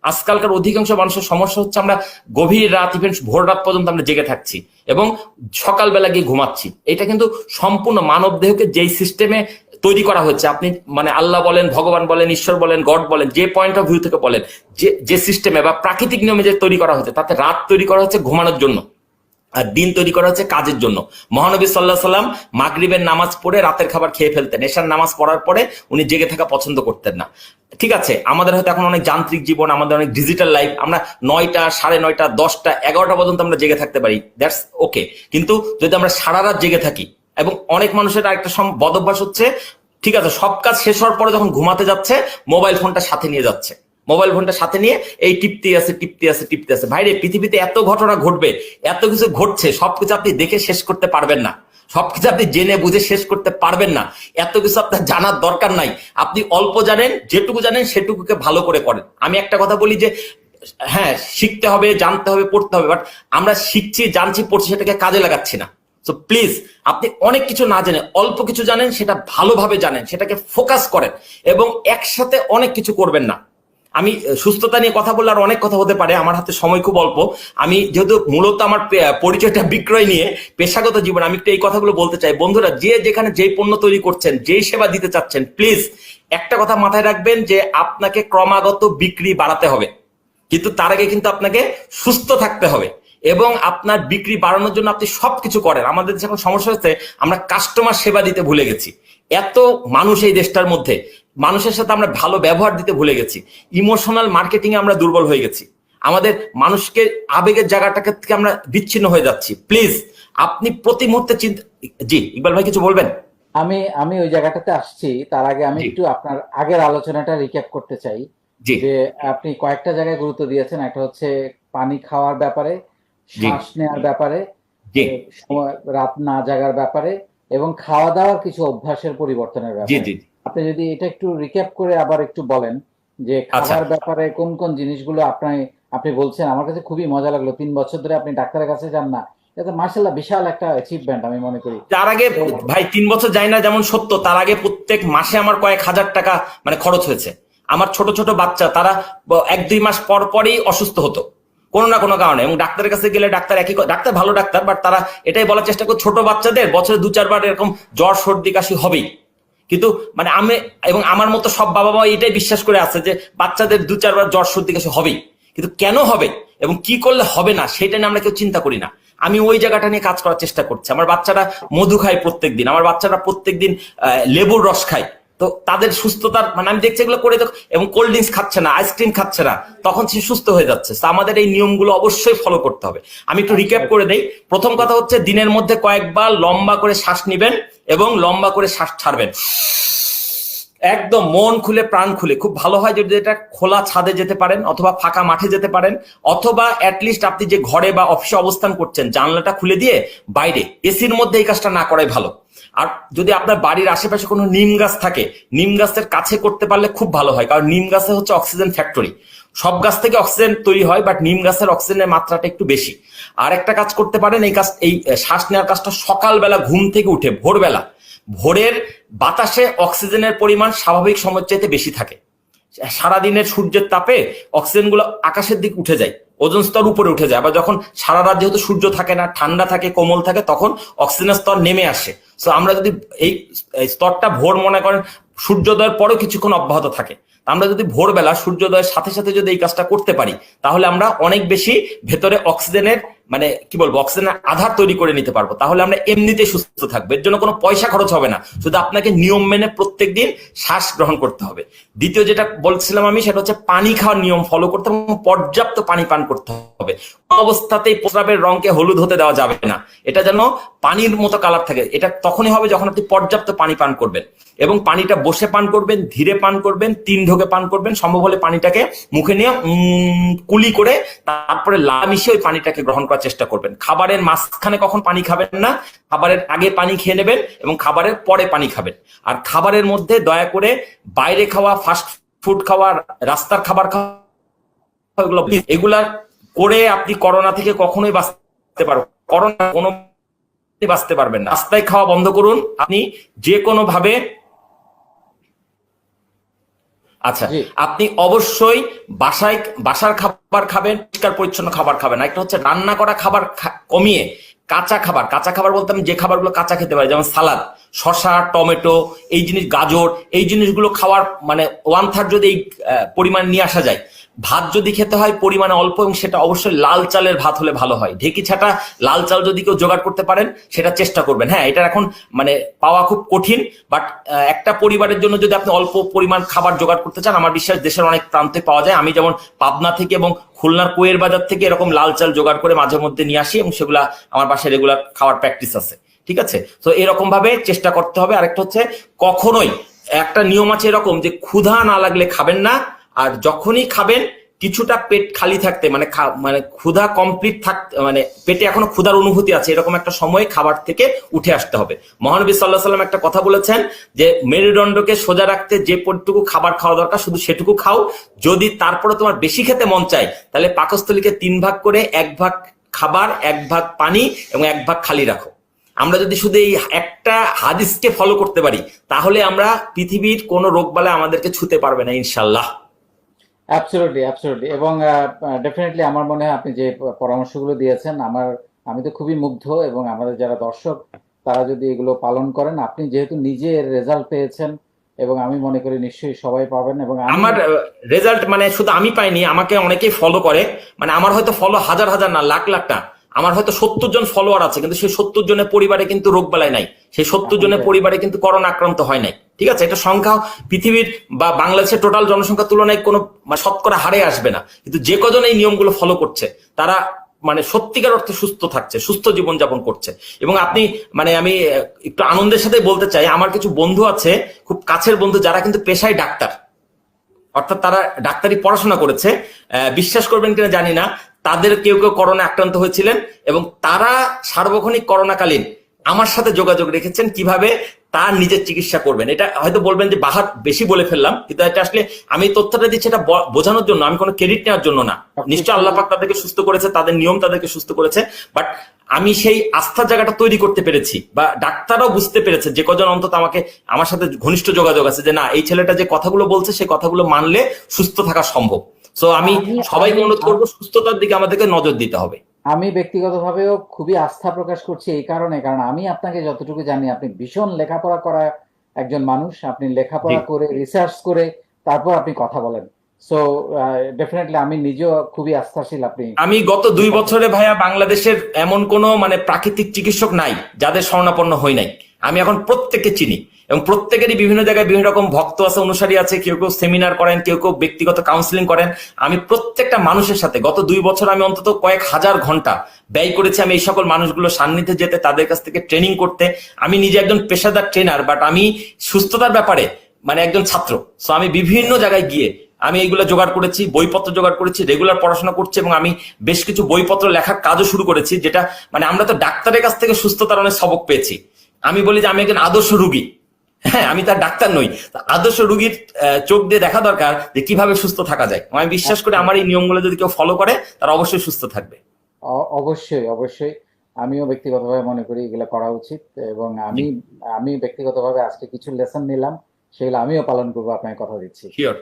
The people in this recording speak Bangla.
আজকালকার অধিকাংশ মানুষের সমস্যা হচ্ছে আমরা গভীর রাত ইভেন ভোর রাত পর্যন্ত আমরা জেগে থাকছি এবং সকালবেলা গিয়ে ঘুমাচ্ছি। এটা কিন্তু সম্পূর্ণ মানব দেহকে যেই সিস্টেমে তৈরি করা হচ্ছে, আপনি মানে আল্লাহ বলেন, ভগবান বলেন, ঈশ্বর বলেন, গড বলেন, যে পয়েন্ট অফ ভিউ থেকে বলেন, যে সিস্টেমে বা প্রাকৃতিক নিয়মে যে তৈরি করা হচ্ছে, তাতে রাত তৈরি করা হচ্ছে ঘুমানোর জন্য আর দিন তৈরি করা হচ্ছে কাজের জন্য। মহানবী সাল্লাল্লাহু আলাইহি সাল্লাম মাগরিবের নামাজ পড়ে রাতের খাবার খেয়ে ফেলতেন, এশার নামাজ পড়ার পরে উনি জেগে থাকা পছন্দ করতেন না। ঠিক আছে, আমাদের হয়তো এখন অনেক যান্ত্রিক জীবন, আমাদের অনেক ডিজিটাল লাইফ, আমরা 9টা, 9:30, 10টা, 11টা পর্যন্ত আমরা জেগে থাকতে পারি, দ্যাটস ওকে। কিন্তু যদি আমরা সারা রাত জেগে থাকি, এবং অনেক মানুষের আরেকটা বদ অভ্যাস হচ্ছে, ঠিক আছে সব কাজ শেষ হওয়ার পরে যখন ঘুমাতে যাচ্ছে মোবাইল ফোনটা সাথে নিয়ে যাচ্ছে, মোবাইল ফোনটা সাথে নিয়ে এই টিপতে আছে। ভাইরে, পৃথিবীতে এত ঘটনা ঘটবে, এত কিছু ঘটছে, সবকিছু আপনি দেখে শেষ করতে পারবেন না, সবকিছু আপনি জেনে বুঝে শেষ করতে পারবেন না। এত কিছু আপনার জানার দরকার নাই, আপনি অল্প জানেন, যেটুকু জানেন সেটুকুকে ভালো করে করেন। আমি একটা কথা বলি যে হ্যাঁ, শিখতে হবে, জানতে হবে, পড়তে হবে, বাট আমরা শিখছি, জানছি, পড়ছি, সেটাকে কাজে লাগাচ্ছি না। সো প্লিজ, আপনি অনেক কিছু না জেনে অল্প কিছু জানেন, সেটা ভালোভাবে জানেন, সেটাকে ফোকাস করেন এবং একসাথে অনেক কিছু করবেন না। আমি সুস্থতা নিয়ে কথা বললে আর অনেক কথা হতে পারে, আমার হাতে সময় খুব অল্প। আমি যেহেতু মূলত আমার পরিচয়টা বিক্রয় নিয়ে, পেশাগত জীবন, আমি একটু এই কথাগুলো বলতে চাই। বন্ধুরা, যে যেখানে যেই পণ্য তৈরি করছেন, যেই সেবা দিতে চাচ্ছেন, প্লিজ একটা কথা মাথায় রাখবেন যে আপনাকে ক্রমাগত বিক্রি বাড়াতে হবে, কিন্তু তার আগে কিন্তু আপনাকে সুস্থ থাকতে হবে এবং আপনার বিক্রি বাড়ানোর জন্য আপনি সবকিছু করেন। আমাদের যখন সমস্যা হচ্ছে, আমরা কাস্টমার সেবা দিতে ভুলে গেছি। এত মানুষ এই দেশটার মধ্যে, মানুষের সাথে আমরা ভালো ব্যবহার দিতে ভুলে গেছি, ইমোশনাল মার্কেটিং এ আমরা দুর্বল হয়ে গেছি, আমাদের মানুষকে আবেগের জায়গাটাকে থেকে আমরা বিচ্ছিন্ন হয়ে যাচ্ছি। প্লিজ আপনি প্রতি মুহূর্তে চিন্তা। জি ইকবাল ভাই, কিছু বলবেন? আমি আমি ওই জায়গাটাতে আসছি, তার আগে আমি জি একটু আপনার আগের আলোচনাটা রিক্যাপ করতে চাই। জি যে আপনি কয়েকটা জায়গায় গুরুত্ব দিয়েছেন, একটা হচ্ছে পানি খাওয়ার ব্যাপারে, জি শ্বাস নেওয়ার ব্যাপারে, জি রাত না জাগার ব্যাপারে, এবং খাওয়া দাওয়ার কিছু অভ্যাসের পরিবর্তনের জি ব্যাপারে। জি আপনি যদি এটা একটু রিক্যাপ করে আবার একটু বলেন যে আচ্ছা, খাবার ব্যাপারে কোন কোন জিনিসগুলো আপনি আপনি বলছেন। আমার কাছে খুবই মজা লাগলো, 3 বছর ধরে আপনি ডাক্তারের কাছে যান না, এটা মার্শাল্লাহ বিশাল একটা অ্যাচিভমেন্ট আমি মনে করি। তার আগে তো ভাই 3 বছর যায় না যেমন সত্য, তার আগে প্রত্যেক মাসে আমার কয়েক হাজার টাকা মানে খরচ হয়েছে। আমার ছোট ছোট বাচ্চা, তারা 1-2 মাস পর পরই অসুস্থ হতো কোনো না কোনো কারণে, এবং ডাক্তারের কাছে গেলে ডাক্তার একই ডাক্তার, ভালো ডাক্তার, বাট তারা এটাই বলার চেষ্টা করে ছোট বাচ্চাদের বছরে 2-4 বার এরকম জ্বর সর্দি কাশি হবেই। কিন্তু মানে আমি এবং আমার মতো সব বাবা মা এটাই বিশ্বাস করে আছে যে বাচ্চাদের 2-4 বার জ্বর সর্দি কাশি হবেই, কিন্তু কেন হবে এবং কি করলে হবে না সেটা নিয়ে আমরা কেউ চিন্তা করি না। আমি ওই জায়গাটা নিয়ে কাজ করার চেষ্টা করছি। আমার বাচ্চারা মধু খায় প্রত্যেকদিন, আমার বাচ্চারা প্রত্যেকদিন লেবুর রস খায়। তো তাদের সুস্থতার মানে আমি দেখছি এগুলো করে, এবং কোল্ড ড্রিঙ্কস খাচ্ছে না, আইসক্রিম খাচ্ছে না, তখন সে সুস্থ হয়ে যাচ্ছে। তো আমাদের এই নিয়মগুলো অবশ্যই ফলো করতে হবে। আমি একটু আচ্ছা রিক্যাপ করে দেই। প্রথম কথা হচ্ছে, দিনের মধ্যে কয়েকবার লম্বা করে শ্বাস নিবেন এবং লম্বা করে শ্বাস ছাড়বেন, একদম মন খুলে প্রাণ খুলে। খুব ভালো হয় যদি এটা খোলা ছাদে যেতে পারেন, অথবা ফাঁকা মাঠে যেতে পারেন, অথবা অ্যাটলিস্ট আপনি যে ঘরে বা অফিসে অবস্থান করছেন জানলাটা খুলে দিয়ে বাইরে এসির মধ্যে এই কাজটা না করাই ভালো। আর যদি আপনার বাড়ির আশেপাশে কোনো নিম গাছ থাকে, নিম গাছের কাছে করতে পারলে খুব ভালো হয়, কারণ নিম গাছে হচ্ছে অক্সিজেন ফ্যাক্টরি। সব গাছ থেকে অক্সিজেন তৈরি হয়, বাট নিম গাছের অক্সিজেনের মাত্রাটা একটু বেশি। আর একটা কাজ করতে পারেন, এই শ্বাস নেওয়ার কাজটা সকালবেলা ঘুম থেকে উঠে ভোরবেলা, ভোরের বাতাসে অক্সিজেনের পরিমাণ স্বাভাবিক সময়ের চাইতে বেশি থাকে। সারাদিনের সূর্যের তাপে অক্সিজেন গুলো আকাশের দিকে উঠে যায়, ওজোন স্তর উপরে উঠে যায়। আবার যখন সারা রাত যেহেতু সূর্য থাকে না, ঠান্ডা থাকে, কোমল থাকে, তখন অক্সিজেনের স্তর নেমে আসে। তো আমরা যদি এই স্তরটা ভোর মনে করেন সূর্যোদয়ের পরেও কিছুক্ষণ অব্যাহত থাকে, আমরা যদি ভোরবেলা সূর্যোদয়ের সাথে সাথে যদি এই কাজটা করতে পারি, তাহলে আমরা অনেক বেশি ভেতরে অক্সিজেনের মানে কি বলবো, অক্সিজেনের আধার তৈরি করে নিতে পারবো। তাহলে আমরা এমনিতেই সুস্থ থাকবো, এর জন্য কোনো পয়সা খরচ হবে না, শুধু আপনাকে নিয়ম মেনে প্রত্যেকদিন শ্বাস গ্রহণ করতে হবে। দ্বিতীয় যেটা বলছিলাম আমি, সেটা হচ্ছে পানি খাওয়ার নিয়ম ফলো করতে হবে, পর্যাপ্ত পানি পান করতে হবে। অবস্থাতেই প্রস্রাবের রঙকে হলুদ হতে দেওয়া যাবে না, এটা যেন পানির মতো কালার থাকে। এটা তখনই হবে যখন আপনি পর্যাপ্ত পানি পান করবেন, এবং পানিটা বসে পান করবেন, ধীরে পান করবেন, 3 ঢোকে পান করবেন। সম্ভব হলে পানিটাকে মুখে নিয়ে কুলি করে তারপরে লা মিশিয়ে ওই পানিটাকে গ্রহণ করার চেষ্টা করবেন। খাবারের মাঝখানে কখন পানি খাবেন না, খাবারের আগে পানি খেয়ে নেবেন এবং খাবারের পরে পানি খাবেন। আর খাবারের মধ্যে দয়া করে বাইরে খাওয়া, ফাস্ট ফুড খাওয়া, রাস্তার খাবার খাওয়া, এগুলা করে আপনি করোনা থেকে কখনোই বাঁচতে পারবেন, করোনা কোনো বাঁচতে পারবেন না। রাস্তায় খাওয়া বন্ধ করুন। আপনি যে কোনো ভাবে আচ্ছা, জি। আপনি অবশ্যই বাসার খাবার খাবেন, পরিষ্কার পরিচ্ছন্ন খাবার খাবেন। একটা হচ্ছে রান্না করা খাবার কমিয়ে কাঁচা খাবার বলতে আমি যে খাবারগুলো কাঁচা খেতে পারি, যেমন সালাদ, শসা, টমেটো, এই জিনিস, গাজর, এই জিনিসগুলো খাওয়ার মানে 1/3 যদি এই পরিমাণ নিয়ে আসা যায়। ভাত যদি খেতে হয় পরিমাণে অল্প, এবং সেটা অবশ্যই লাল চালের ভাত হলে ভালো হয়। ঢেকি ছাটা লাল চাল যদি কেউ জোগাড় করতে পারেন সেটা চেষ্টা করবেন। হ্যাঁ, এটা এখন মানে পাওয়া খুব কঠিন, বাট একটা পরিবারের জন্য যদি আপনি অল্প পরিমাণ খাবার জোগাড় করতে চান, আমার বিশ্বাস দেশের অনেক প্রান্তে পাওয়া যায়। আমি যেমন পাবনা থেকে এবং খুলনার কোয়ের বাজার থেকে এরকম লাল চাল জোগাড় করে মাঝে মধ্যে নিয়ে আসি, এবং সেগুলা আমার বাসায় রেগুলার খাওয়ার প্র্যাকটিস আছে। ঠিক আছে, তো এরকম ভাবে চেষ্টা করতে হবে। আরেকটা হচ্ছে, কখনোই একটা নিয়ম আছে এরকম যে ক্ষুধা না লাগলে খাবেন না, আর যখনই খাবেন কিছুটা পেট খালি থাকতে, মানে মানে ক্ষুধা কমপ্লিট থাকতে, মানে পেটে এখনো ক্ষুধার অনুভূতি আছে, এরকম একটা সময় খাবার থেকে উঠে আসতে হবে। মহানবী সাল্লাল্লাহু আলাইহি সাল্লাম একটা কথা বলেছেন যে মেরুদণ্ডকে সোজা রাখতে যে পটুকু খাবার খাওয়া দরকার শুধু সেটুকু খাও। যদি তারপরে তোমার বেশি খেতে মন চায়, তাহলে পাকস্থলীকে 3 ভাগ করে 1 ভাগ খাবার, 1 ভাগ পানি এবং 1 ভাগ খালি রাখো। আমরা যদি শুধু এই একটা হাদিসকে ফলো করতে পারি, তাহলে আমরা পৃথিবীর কোনো রোগবালাই আমাদেরকে ছুঁতে পারবে না ইনশাল্লাহ। Absolutely, absolutely. এবং ডেফিনেটলি আমার মনে হয় আপনি যে পরামর্শগুলো দিয়েছেন, আমি তো খুবই মুগ্ধ, এবং আমাদের যারা দর্শক তারা যদি এগুলো পালন করেন, আপনি যেহেতু নিজে এর রেজাল্ট পেয়েছেন, এবং আমি মনে করি নিশ্চয়ই সবাই পাবেন। এবং আমি আমার রেজাল্ট মানে শুধু আমি পাইনি, আমাকে অনেকেই ফলো করে। মানে আমার হয়তো ফলো হাজার হাজার না, লাখ লাখ না, আমার হয়তো 70 জন ফলোয়ার আছে, কিন্তু সেই 70 জনের পরিবারে কিন্তু রোগ বালাই নাই, সেই 70 জনের পরিবারে কিন্তু করোনা আক্রান্ত হয় নাই। ঠিক আছে, এটা সংখ্যা পৃথিবীর বা বাংলাদেশের টোটাল জনসংখ্যার তুলনায় কোনো শতকরা হারে আসবে না, কিন্তু যে কজন এই নিয়মগুলো ফলো করছে তারা মানে সত্যিকার অর্থে সুস্থ থাকছে, সুস্থ জীবনযাপন করছে। এবং আপনি মানে আমি একটু আনন্দের সাথে বলতে চাই, আমার কিছু বন্ধু আছে, খুব কাছের বন্ধু, যারা কিন্তু পেশায় ডাক্তার, অর্থাৎ তারা ডাক্তারি পড়াশোনা করেছে। বিশ্বাস করবেন কিনা জানি না, তাদের কেউ কেউ করোনা আক্রান্ত হয়েছিলেন, এবং তারা সার্বক্ষণিক করোনাকালীন আমার সাথে যোগাযোগ রেখেছেন কিভাবে তার নিজের চিকিৎসা করবেন। এটা হয়তো বলবেন যে বাহার বেশি বলে ফেললাম, কিন্তু এটা আসলে আমি তথ্যটা দিচ্ছি এটা বোঝানোর জন্য, আমি কোনো ক্রেডিট নেওয়ার জন্য না। নিশ্চয় আল্লাহ পাক তাদেরকে সুস্থ করেছে, তাদের নিয়ম তাদেরকে সুস্থ করেছে, বাট আমি সেই আস্থার জায়গাটা তৈরি করতে পেরেছি, বা ডাক্তাররাও বুঝতে পেরেছে, যে কজন অন্তত আমাকে আমার সাথে ঘনিষ্ঠ যোগাযোগ আছে, যে না, এই ছেলেটা যে কথাগুলো বলছে সেই কথাগুলো মানলে সুস্থ থাকা সম্ভব। সো আমি আমি সবাইকে আমি অনুরোধ করবো, সুস্থতার দিকে আমাদেরকে নজর দিতে হবে। আমি ব্যক্তিগতভাবেও খুবই আস্থা প্রকাশ করছি এই কারণে, কারণ আমি আপনাকে যতটুকু জানি আপনি ভীষণ লেখাপড়া করা একজন মানুষ। আপনি জি, লেখাপড়া করে, রিসার্চ করে তারপর আপনি কথা বলেন। সো ডেফিনেটলি আমি নিজেও খুবই আস্থাশীল আপনি আমি গত যে 2 কথা। বছরে ভাইয়া বাংলাদেশের এমন কোনো মানে প্রাকৃতিক চিকিৎসক নাই যাদের শরণাপন্ন হই নাই। আমি এখন প্রত্যেককে চিনি, এবং প্রত্যেকেরই বিভিন্ন জায়গায় বিভিন্ন রকম ভক্ত আছে, অনুসারী আছে, কেউ কেউ সেমিনার করেন, কেউ কেউ ব্যক্তিগত কাউন্সিলিং করেন। আমি প্রত্যেকটা মানুষের সাথে গত 2 বছর আমি অন্তত কয়েক হাজার ঘন্টা ব্যয় করেছি আমি এই সকল মানুষগুলো সান্নিধ্যে যেতে, তাদের কাছ থেকে ট্রেনিং করতে। আমি নিজে একজন পেশাদার ট্রেনার, বাট আমি সুস্থতার ব্যাপারে মানে একজন ছাত্র। সো আমি বিভিন্ন জায়গায় গিয়ে আমি এইগুলো জোগাড় করেছি, বইপত্র জোগাড় করেছি, রেগুলার পড়াশোনা করছি, এবং আমি বেশ কিছু বইপত্র লেখার কাজও শুরু করেছি, যেটা মানে আমরা তো ডাক্তারের কাছ থেকে সুস্থতার অনেক সবক পেয়েছি। আমি বলি যে আমি একজন আদর্শ রুগী। হ্যাঁ, আমি তার ডাক্তার নই, আদর্শ রুগীর চোখ দিয়ে দেখা দরকার যে কিভাবে সুস্থ থাকা যায়। আমি বিশ্বাস করি আমার এই নিয়মগুলো যদি কেউ ফলো করে, তারা অবশ্যই সুস্থ থাকবে। অবশ্যই, অবশ্যই। আমিও ব্যক্তিগতভাবে মনে করি এগুলো করা উচিত, এবং জি, আমি ব্যক্তিগতভাবে আজকে কিছু লেসন নিলাম, সেগুলো আমিও পালন করবো, আপনাকে কথা দিচ্ছি। শিওর।